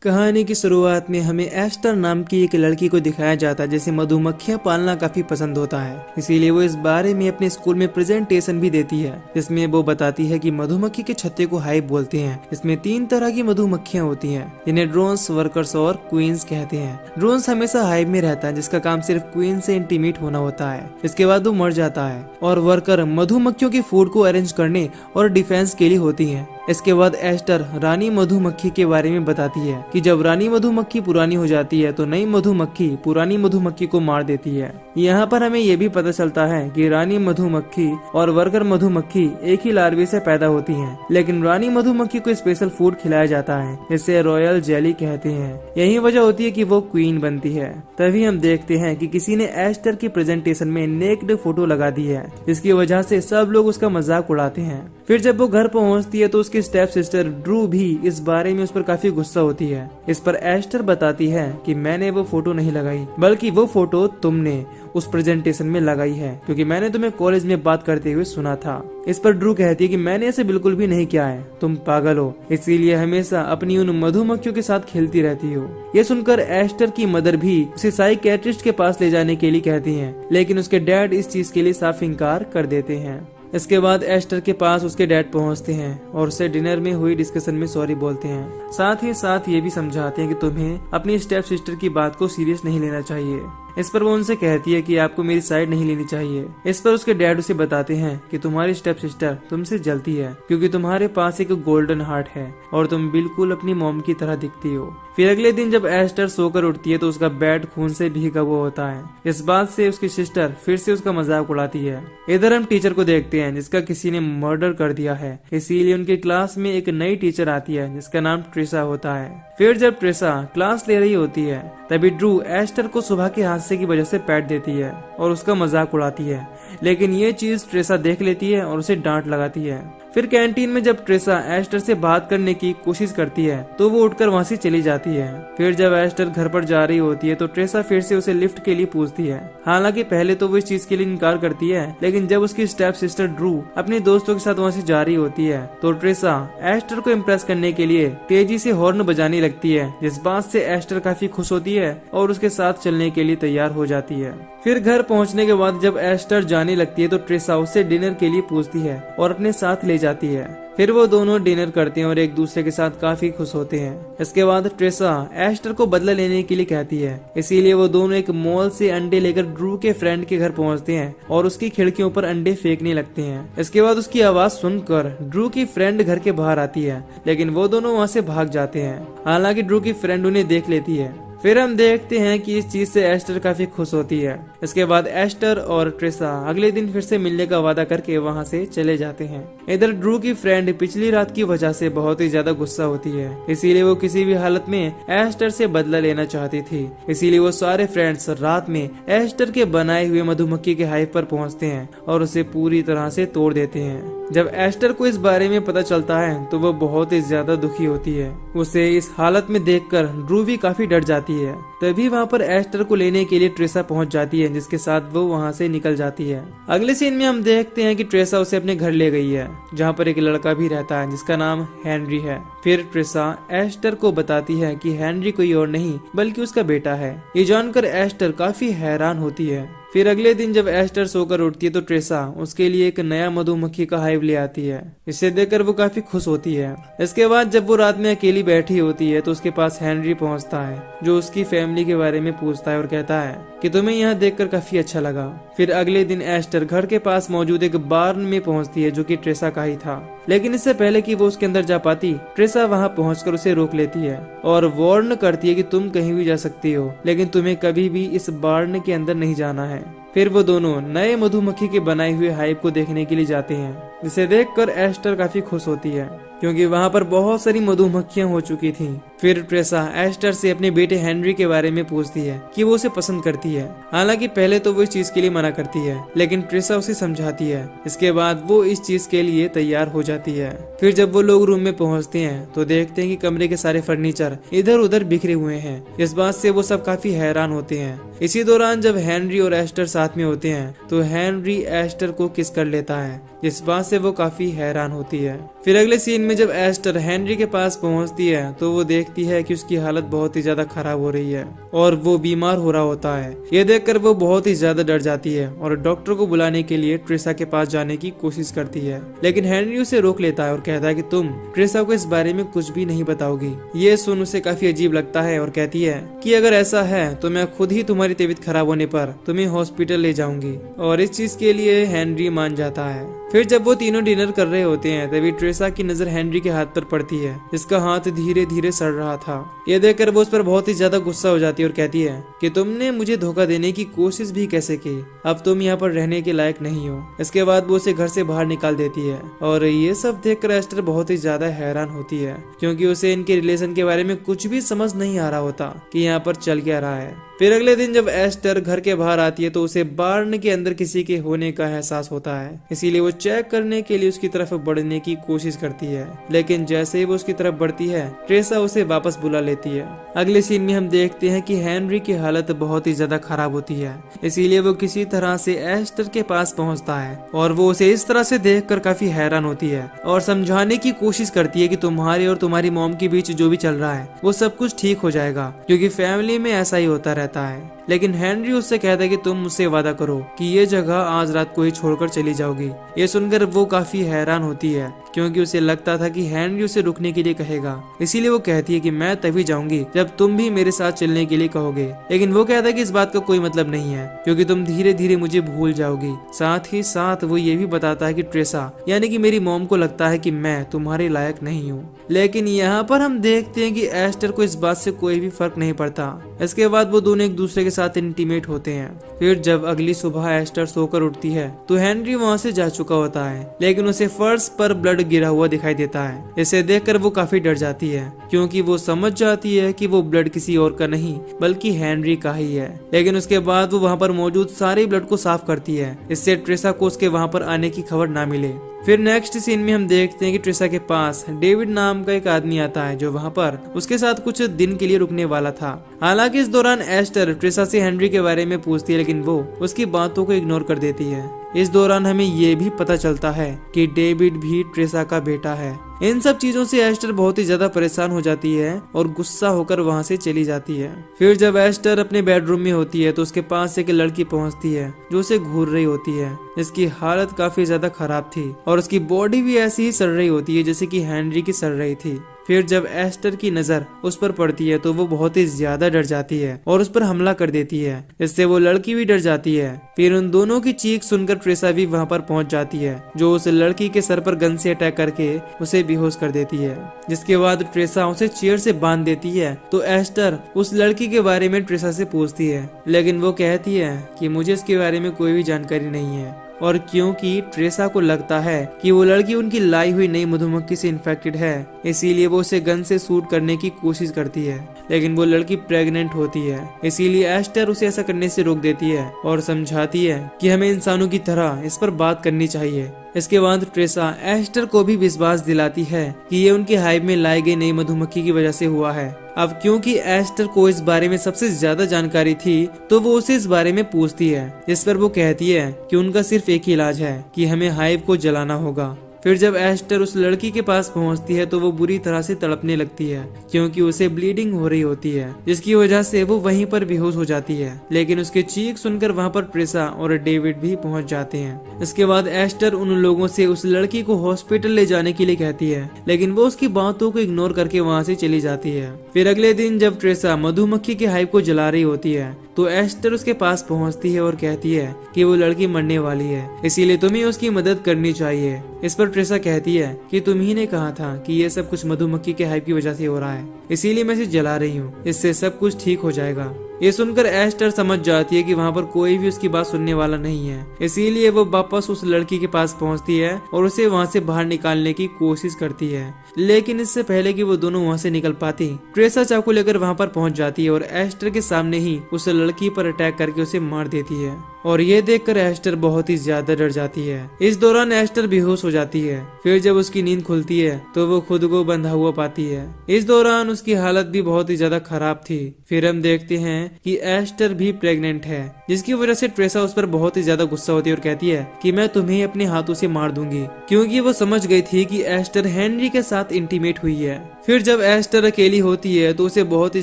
कहानी की शुरुआत में हमें एस्टर नाम की एक लड़की को दिखाया जाता है जिसे मधुमक्खियां पालना काफी पसंद होता है। इसीलिए वो इस बारे में अपने स्कूल में प्रेजेंटेशन भी देती है, जिसमें वो बताती है कि मधुमक्खी के छत्ते को हाइव बोलते हैं। इसमें 3 तरह की मधुमक्खियां होती हैं, जिन्हें ड्रोन्स, वर्कर्स और क्वींस कहते हैं। ड्रोन्स हमेशा हाइव में रहता है, जिसका काम सिर्फ क्वीन से इंटीमेट होना होता है। इसके बाद वो मर जाता है। और वर्कर मधुमक्खियों के फूड को अरेंज करने और डिफेंस के लिए होती है। इसके बाद एस्टर रानी मधुमक्खी के बारे में बताती है कि जब रानी मधुमक्खी पुरानी हो जाती है तो नई मधुमक्खी पुरानी मधुमक्खी को मार देती है। यहाँ पर हमें ये भी पता चलता है कि रानी मधुमक्खी और वर्कर मधुमक्खी एक ही लार्वे से पैदा होती हैं, लेकिन रानी मधुमक्खी को स्पेशल फूड खिलाया जाता है, इसे रॉयल जेली कहते हैं। यही वजह होती है कि वो क्वीन बनती है। तभी हम देखते हैं कि किसी ने एस्टर की प्रेजेंटेशन में नेक्ड फोटो लगा दी है, जिसकी वजह से सब लोग उसका मजाक उड़ाते हैं। फिर जब वो घर पहुँचती है तो उसकी स्टेप सिस्टर ड्रू भी इस बारे में उस पर काफी गुस्सा होती है। इस पर एस्टर बताती है कि मैंने वो फोटो नहीं लगाई, बल्कि वो फोटो तुमने उस प्रेजेंटेशन में लगाई है, क्योंकि मैंने तुम्हें कॉलेज में बात करते हुए सुना था। इस पर ड्रू कहती है कि मैंने ऐसे बिल्कुल भी नहीं किया है, तुम पागल हो, इसीलिए हमेशा अपनी उन मधुमक्खियों के साथ खेलती रहती हो। ये सुनकर एस्टर की मदर भी उसे साइकियाट्रिस्ट के पास ले जाने के लिए कहती हैं, लेकिन उसके डैड इस चीज के लिए साफ इनकार कर देते हैं। इसके बाद एस्टर के पास उसके डैड पहुंचते हैं और उसे डिनर में हुई डिस्कशन में सॉरी बोलते हैं। साथ ही साथ ये भी समझाते हैं कि तुम्हें अपनी स्टेप सिस्टर की बात को सीरियस नहीं लेना चाहिए। इस पर वो उनसे कहती है कि आपको मेरी साइड नहीं लेनी चाहिए। इस पर उसके डैड उसे बताते हैं कि तुम्हारी स्टेप सिस्टर तुमसे जलती है, क्योंकि तुम्हारे पास एक गोल्डन हार्ट है और तुम बिल्कुल अपनी मॉम की तरह दिखती हो। फिर अगले दिन जब एस्टर सोकर उठती है तो उसका बेड खून से भीगा हुआ होता है। इस बात से उसकी सिस्टर फिर से उसका मजाक उड़ाती है। इधर हम टीचर को देखते हैं जिसका किसी ने मर्डर कर दिया है, इसीलिए उनके क्लास में एक नई टीचर आती है जिसका नाम ट्रेसा होता है। फिर जब ट्रेसा क्लास ले रही होती है तभी ड्रू एस्टर को सुबह के हादसे की वजह से पैट देती है और उसका मजाक उड़ाती है, लेकिन ये चीज ट्रेसा देख लेती है और उसे डांट लगाती है। फिर कैंटीन में जब ट्रेसा एस्टर से बात करने की कोशिश करती है तो वो उठकर वहाँ से चली जाती है। फिर जब एस्टर घर पर जा रही होती है तो ट्रेसा फिर से उसे लिफ्ट के लिए पूछती है। हालांकि पहले तो वो इस चीज के लिए इनकार करती है, लेकिन जब उसकी स्टेप सिस्टर ड्रू अपने दोस्तों के साथ वहाँ से जा रही होती है तो ट्रेसा एस्टर को इम्प्रेस करने के लिए तेजी से हॉर्न बजाने लगती है, जिस बात से एस्टर काफी खुश होती है और उसके साथ चलने के लिए तैयार हो जाती है। फिर घर पहुंचने के बाद जब एस्टर जाने लगती है तो ट्रेसा उससे डिनर के लिए पूछती है और अपने साथ ले जाती है। फिर वो दोनों डिनर करते हैं और एक दूसरे के साथ काफी खुश होते हैं। इसके बाद ट्रेसा एस्टर को बदला लेने के लिए कहती है, इसीलिए वो दोनों एक मॉल से अंडे लेकर ड्रू के फ्रेंड के घर पहुंचते हैं और उसकी खिड़कियों पर अंडे फेंकने लगते हैं। इसके बाद उसकी आवाज सुनकर ड्रू की फ्रेंड घर के बाहर आती है, लेकिन वो दोनों वहाँ से भाग जाते हैं। हालांकि ड्रू की फ्रेंड उन्हें देख लेती है। फिर हम देखते हैं कि इस चीज से एस्टर काफी खुश होती है। इसके बाद एस्टर और ट्रेसा अगले दिन फिर से मिलने का वादा करके वहाँ से चले जाते हैं। इधर ड्रू की फ्रेंड पिछली रात की वजह से बहुत ही ज्यादा गुस्सा होती है, इसीलिए वो किसी भी हालत में एस्टर से बदला लेना चाहती थी। इसीलिए वो सारे फ्रेंड्स रात में एस्टर के बनाए हुए मधुमक्खी के हाइव पर पहुँचते हैं और उसे पूरी तरह से तोड़ देते हैं। जब एस्टर को इस बारे में पता चलता है तो वो बहुत ही ज्यादा दुखी होती है। उसे इस हालत में देखकर ड्रू भी काफी डर जाती है। तभी वहाँ पर एस्टर को लेने के लिए ट्रेसा पहुँच जाती है, जिसके साथ वो वहाँ से निकल जाती है। अगले सीन में हम देखते हैं कि ट्रेसा उसे अपने घर ले गई है, जहाँ पर एक लड़का भी रहता है जिसका नाम हेनरी है। फिर ट्रेसा एस्टर को बताती है कि हेनरी कोई और नहीं बल्कि उसका बेटा है। ये जानकर एस्टर काफी हैरान होती है। फिर अगले दिन जब एस्टर सोकर उठती है तो ट्रेसा उसके लिए एक नया मधुमक्खी का हाइव ले आती है। इसे देखकर वो काफी खुश होती है। इसके बाद जब वो रात में अकेली बैठी होती है तो उसके पास हेनरी पहुंचता है, जो उसकी फैमिली के बारे में पूछता है और कहता है कि तुम्हें यहाँ देखकर काफी अच्छा लगा। फिर अगले दिन एस्टर घर के पास मौजूद एक बार्न में पहुंचती है, जो कि ट्रेसा का ही था, लेकिन इससे पहले कि वो उसके अंदर जा पाती ट्रेसा वहाँ पहुंचकर उसे रोक लेती है और वार्न करती है कि तुम कहीं भी जा सकती हो, लेकिन तुम्हें कभी भी इस बार्न के अंदर नहीं जाना है। फिर वो दोनों नए मधुमक्खी के बनाए हुए हाइव को देखने के लिए जाते हैं, जिसे देखकर एस्टर काफी खुश होती है, क्योंकि वहाँ पर बहुत सारी मधुमक्खियां हो चुकी थीं। फिर ट्रेसा एस्टर से अपने बेटे हेनरी के बारे में पूछती है कि वो उसे पसंद करती है। हालांकि पहले तो वो इस चीज के लिए मना करती है, लेकिन ट्रेसा उसे समझाती है। इसके बाद वो इस चीज के लिए तैयार हो जाती है। फिर जब वो लोग रूम में पहुंचते हैं तो देखते हैं कि कमरे के सारे फर्नीचर इधर उधर बिखरे हुए हैं। इस बात से वो सब काफी हैरान होते हैं। इसी दौरान जब हेनरी और एस्टर साथ में होते हैं तो हेनरी एस्टर को किस कर लेता है, जिस बात से वो काफी हैरान होती है। फिर अगले सीन में जब एस्टर हेनरी के पास पहुंचती है तो वो देखती है कि उसकी हालत बहुत ही ज्यादा खराब हो रही है और वो बीमार हो रहा होता है। ये देखकर वो बहुत ही ज्यादा डर जाती है और डॉक्टर को बुलाने के लिए ट्रेसा के पास जाने की कोशिश करती है, लेकिन हेनरी उसे रोक लेता है और कहता है कि तुम ट्रेसा को इस बारे में कुछ भी नहीं बताओगी। ये सुन उसे काफी अजीब लगता है और कहती है कि अगर ऐसा है तो मैं खुद ही तुम्हारी तबीयत खराब होने पर तुम्हें हॉस्पिटल ले जाऊंगी, और इस चीज के लिए हेनरी मान जाता है। फिर जब वो तीनों डिनर कर रहे होते हैं तभी ट्रेसा की नजर हेनरी के हाथ पर पड़ती है, जिसका हाथ धीरे धीरे सड़ रहा था। ये देखकर वो उस पर बहुत ही ज्यादा गुस्सा हो जाती है और कहती है कि तुमने मुझे धोखा देने की कोशिश भी कैसे की, अब तुम यहाँ पर रहने के लायक नहीं हो। इसके बाद वो उसे घर से बाहर निकाल देती है और ये सब देखकर एस्टर बहुत ही ज्यादा हैरान होती है, क्योंकि उसे इनके रिलेशन के बारे में कुछ भी समझ नहीं आ रहा होता कि यहाँ पर चल क्या रहा है। फिर अगले दिन जब एस्टर घर के बाहर आती है तो उसे बार्न के अंदर किसी के होने का एहसास होता है, इसीलिए वो चेक करने के लिए उसकी तरफ बढ़ने की कोशिश करती है, लेकिन जैसे ही वो उसकी तरफ बढ़ती है ट्रेसा उसे वापस बुला लेती है। अगले सीन में हम देखते हैं कि हेनरी की हालत बहुत ही ज्यादा खराब होती है, इसीलिए वो किसी तरह से एस्टर के पास पहुंचता है और वो उसे इस तरह से देखकर काफी हैरान होती है और समझाने की कोशिश करती है कि तुम्हारे और तुम्हारी मॉम के बीच जो भी चल रहा है वो सब कुछ ठीक हो जाएगा, क्योंकि फैमिली में ऐसा ही होता रहता है। लेकिन हेनरी उससे कहता है कि तुम मुझसे वादा करो कि ये जगह आज रात को ही छोड़कर चली जाओगी। ये सुनकर वो काफी हैरान होती है, क्योंकि उसे लगता था कि हेनरी उसे रुकने के लिए कहेगा, इसीलिए वो कहती है कि मैं तभी जाऊंगी जब तुम भी मेरे साथ चलने के लिए कहोगे। लेकिन वो कहता है कि इस बात का कोई मतलब नहीं है, क्योंकि तुम धीरे धीरे मुझे भूल जाओगी। साथ ही साथ वो ये भी बताता है कि ट्रेसा यानी कि मेरी मॉम को लगता है कि मैं तुम्हारे लायक नहीं हूँ। लेकिन यहाँ पर हम देखते हैं कि एस्टर को इस बात से कोई भी फर्क नहीं पड़ता। इसके बाद वो दोनों एक दूसरे के साथ इंटीमेट होते हैं। फिर जब अगली सुबह एस्टर सोकर उठती है तो हेनरी वहाँ से जा चुका होता है, लेकिन उसे फर्श पर ब्लड गिरा हुआ दिखाई देता है। इसे देखकर वो काफी डर जाती है, क्योंकि वो समझ जाती है कि वो ब्लड किसी और का नहीं बल्कि हेनरी का ही है। लेकिन उसके बाद वो वहाँ पर मौजूद सारे ब्लड को साफ करती है, इससे ट्रेसा को उसके वहाँ पर आने की खबर ना मिले। फिर नेक्स्ट सीन में हम देखते हैं कि ट्रेसा के पास डेविड नाम का एक आदमी आता है, जो वहाँ पर उसके साथ कुछ दिन के लिए रुकने वाला था। हालांकि इस दौरान एस्टर ट्रेसा से हेनरी के बारे में पूछती है, लेकिन वो उसकी बातों को इग्नोर कर देती है। इस दौरान हमें ये भी पता चलता है कि डेविड भी ट्रेसा का बेटा है। इन सब चीजों से एस्टर बहुत ही ज्यादा परेशान हो जाती है और गुस्सा होकर वहाँ से चली जाती है। फिर जब एस्टर अपने बेडरूम में होती है तो उसके पास एक लड़की पहुँचती है जो उसे घूर रही होती है, जिसकी हालत काफी ज्यादा खराब थी और उसकी बॉडी भी ऐसी ही सड़ रही होती है जैसे कि हेनरी की सड़ रही थी। फिर जब एस्टर की नजर उस पर पड़ती है तो वो बहुत ही ज्यादा डर जाती है और उस पर हमला कर देती है, इससे वो लड़की भी डर जाती है। फिर उन दोनों की चीख सुनकर ट्रेसा भी वहाँ पर पहुँच जाती है, जो उस लड़की के सर पर गन से अटैक करके उसे बेहोश कर देती है। जिसके बाद ट्रेसा उसे चेयर से बांध देती है तो एस्टर उस लड़की के बारे में ट्रेसा से पूछती है, लेकिन वो कहती है कि मुझे इसके बारे में कोई भी जानकारी नहीं है। और क्योंकि ट्रेसा को लगता है कि वो लड़की उनकी लाई हुई नई मधुमक्खी से इन्फेक्टेड है, इसीलिए वो उसे गन से शूट करने की कोशिश करती है, लेकिन वो लड़की प्रेग्नेंट होती है। इसीलिए एस्टर उसे ऐसा करने से रोक देती है और समझाती है कि हमें इंसानों की तरह इस पर बात करनी चाहिए। इसके बाद ट्रेसा एस्टर को भी विश्वास दिलाती है कि ये उनके हाइव में लाई गई नई मधुमक्खी की वजह से हुआ है। अब क्योंकि एस्टर को इस बारे में सबसे ज्यादा जानकारी थी तो वो उसे इस बारे में पूछती है, जिस पर वो कहती है कि उनका सिर्फ एक ही इलाज है कि हमें हाइव को जलाना होगा। फिर जब एस्टर उस लड़की के पास पहुंचती है तो वो बुरी तरह से तड़पने लगती है, क्योंकि उसे ब्लीडिंग हो रही होती है, जिसकी वजह से वो वहीं पर बेहोश हो जाती है। लेकिन उसके चीख सुनकर वहां पर ट्रेसा और डेविड भी पहुंच जाते हैं। इसके बाद एस्टर उन लोगों से उस लड़की को हॉस्पिटल ले जाने के लिए कहती है, लेकिन वो उसकी बातों को इग्नोर करके वहाँ से चली जाती है। फिर अगले दिन जब ट्रेसा मधुमक्खी के हाइव को जला रही होती है तो एस्टर उसके पास पहुंचती है और कहती है कि वो लड़की मरने वाली है, इसीलिए तुम्हें उसकी मदद करनी चाहिए। इस पर ट्रेसा कहती है कि तुम ही ने कहा था कि ये सब कुछ मधुमक्खी के हाइव की वजह से हो रहा है, इसीलिए मैं इसे जला रही हूँ, इससे सब कुछ ठीक हो जाएगा। ये सुनकर एस्टर समझ जाती है कि वहाँ पर कोई भी उसकी बात सुनने वाला नहीं है, इसीलिए वो वापस उस लड़की के पास पहुँचती है और उसे वहाँ से बाहर निकालने की कोशिश करती है। लेकिन इससे पहले कि वो दोनों वहाँ से निकल पाती, ट्रेसा चाकू लेकर वहाँ पर पहुँच जाती है और एस्टर के सामने ही उस लड़की पर अटैक करके उसे मार देती है। और ये देखकर एस्टर बहुत ही ज्यादा डर जाती है। इस दौरान एस्टर बेहोश हो जाती है। फिर जब उसकी नींद खुलती है तो वो खुद को बंधा हुआ पाती है। इस दौरान उसकी हालत भी बहुत ही ज्यादा खराब थी। फिर हम देखते हैं कि एस्टर भी प्रेग्नेंट है, जिसकी वजह से ट्रेसा उस पर बहुत ही ज्यादा गुस्सा होती है और कहती है कि मैं तुम्हें अपने हाथों से मार दूंगी, क्योंकि वो समझ गई थी कि एस्टर हेनरी के साथ इंटीमेट हुई है। फिर जब एस्टर अकेली होती है तो उसे बहुत ही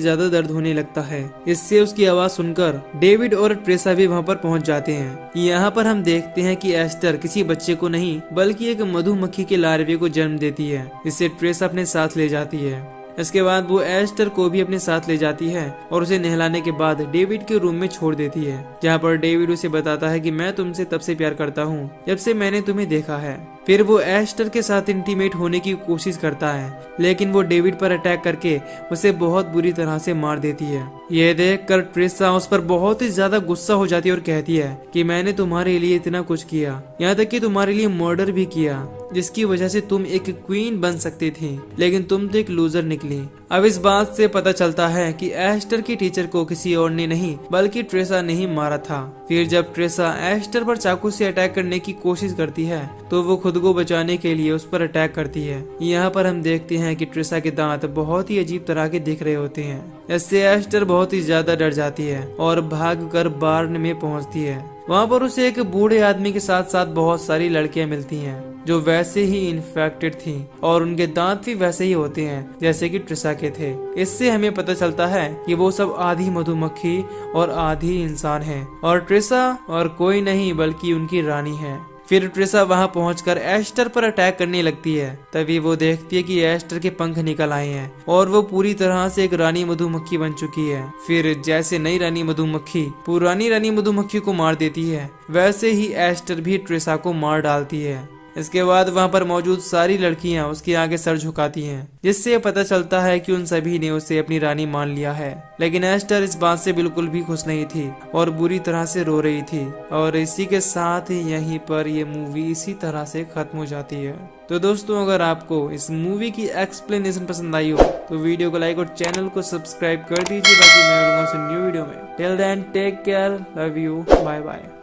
ज्यादा दर्द होने लगता है। इससे उसकी आवाज सुनकर डेविड और ट्रेसा भी वहाँ पर पहुँच जाते हैं। यहाँ पर हम देखते हैं कि एस्टर किसी बच्चे को नहीं बल्कि एक मधुमक्खी के लार्वे को जन्म देती है, जिसे ट्रेसा अपने साथ ले जाती है। इसके बाद वो एस्टर को भी अपने साथ ले जाती है और उसे नहलाने के बाद डेविड के रूम में छोड़ देती है, जहाँ पर डेविड उसे बताता है कि मैं तुमसे तब से प्यार करता हूँ जब से मैंने तुम्हें देखा है। फिर वो एस्टर के साथ इंटीमेट होने की कोशिश करता है, लेकिन वो डेविड पर अटैक करके उसे बहुत बुरी तरह से मार देती है। यह देखकर ट्रेसा उस पर बहुत ही ज्यादा गुस्सा हो जाती है और कहती है कि मैंने तुम्हारे लिए इतना कुछ किया, यहाँ तक कि तुम्हारे लिए मर्डर भी किया, जिसकी वजह से तुम एक क्वीन बन सकती थी, लेकिन तुम तो एक लूजर निकली। अब इस बात से पता चलता है कि एस्टर की टीचर को किसी और ने नहीं बल्कि ट्रेसा ने ही मारा था। फिर जब ट्रेसा एस्टर पर चाकू से अटैक करने की कोशिश करती है तो वो खुद को बचाने के लिए उस पर अटैक करती है। यहाँ पर हम देखते हैं कि ट्रेसा के दांत बहुत ही अजीब तरह के दिख रहे होते हैं। इससे एस्टर बहुत ही ज्यादा डर जाती है और भागकर बार्न में पहुंचती है। वहाँ पर उसे एक बूढ़े आदमी के साथ साथ बहुत सारी लड़कियां मिलती हैं जो वैसे ही इन्फेक्टेड थी और उनके दांत भी वैसे ही होते हैं जैसे कि ट्रेसा के थे। इससे हमें पता चलता है कि वो सब आधी मधुमक्खी और आधी इंसान हैं और ट्रेसा और कोई नहीं बल्कि उनकी रानी है। फिर ट्रेसा वहां पहुंचकर एस्टर पर अटैक करने लगती है। तभी वो देखती है कि एस्टर के पंख निकल आए हैं और वो पूरी तरह से एक रानी मधुमक्खी बन चुकी है। फिर जैसे नई रानी मधुमक्खी पुरानी रानी मधुमक्खी को मार देती है, वैसे ही एस्टर भी ट्रेसा को मार डालती है। इसके बाद वहाँ पर मौजूद सारी लड़कियां उसके आगे सर झुकाती हैं, जिससे पता चलता है कि उन सभी ने उसे अपनी रानी मान लिया है। लेकिन एस्टर इस बात से बिल्कुल भी खुश नहीं थी और बुरी तरह से रो रही थी। और इसी के साथ ही यहीं पर ये मूवी इसी तरह से खत्म हो जाती है। तो दोस्तों, अगर आपको इस मूवी की एक्सप्लेनेशन पसंद आई हो तो वीडियो को लाइक और चैनल को सब्सक्राइब कर दीजिए, बाकी मैं मिलूंगा न्यू वीडियो में। Till then take care, love you, bye bye.